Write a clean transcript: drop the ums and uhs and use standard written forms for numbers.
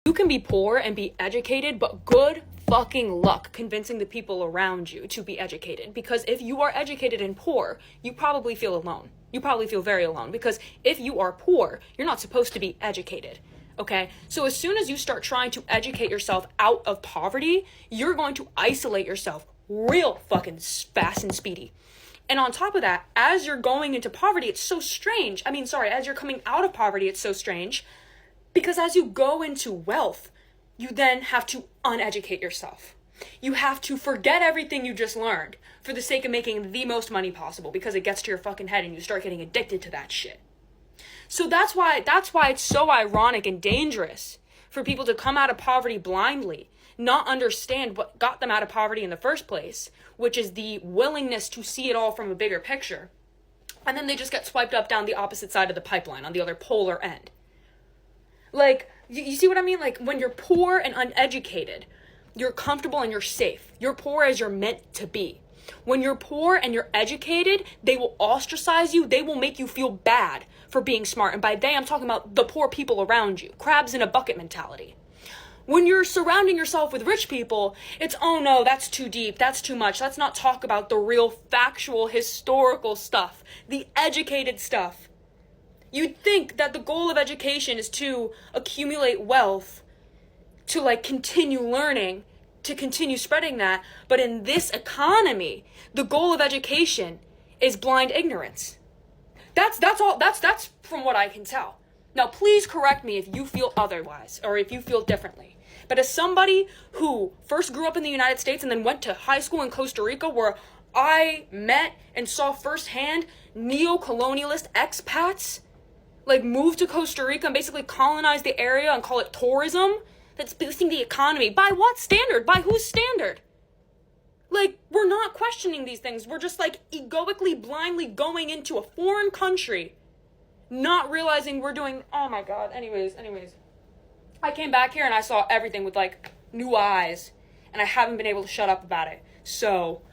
You can be poor and be educated, but good fucking luck convincing the people around you to be educated. Because if you are educated and poor, you probably feel alone. You probably feel very alone. Because if you are poor, you're not supposed to be educated. Okay? So as soon as you start trying to educate yourself out of poverty, you're going to isolate yourself real fucking fast and speedy. And on top of that, as you're going into poverty, it's so strange. As you're coming out of poverty, it's so strange. Because as you go into wealth, you then have to uneducate yourself. You have to forget everything you just learned for the sake of making the most money possible, because it gets to your fucking head and you start getting addicted to that shit. So that's why it's so ironic and dangerous for people to come out of poverty blindly, not understand what got them out of poverty in the first place, which is the willingness to see it all from a bigger picture. And then they just get swiped up down the opposite side of the pipeline, on the other polar end. Like, you see what I mean? Like, when you're poor and uneducated, you're comfortable and you're safe. You're poor as you're meant to be. When you're poor and you're educated, they will ostracize you. They will make you feel bad for being smart. And by they, I'm talking about the poor people around you. Crabs in a bucket mentality. When you're surrounding yourself with rich people, it's, oh no, that's too deep. That's too much. Let's not talk about the real factual, historical stuff. The educated stuff. You'd think that the goal of education is to accumulate wealth, to like continue learning, to continue spreading that. But in this economy, the goal of education is blind ignorance. That's from what I can tell. Now, please correct me if you feel otherwise or if you feel differently. But as somebody who first grew up in the United States and then went to high school in Costa Rica, where I met and saw firsthand neo-colonialist expats like move to Costa Rica and basically colonize the area and call it tourism, that's boosting the economy. By what standard? By whose standard? Like, we're not questioning these things. We're just like egoically, blindly going into a foreign country, not realizing we're doing, oh my God. Anyways. I came back here and I saw everything with like new eyes, and I haven't been able to shut up about it. So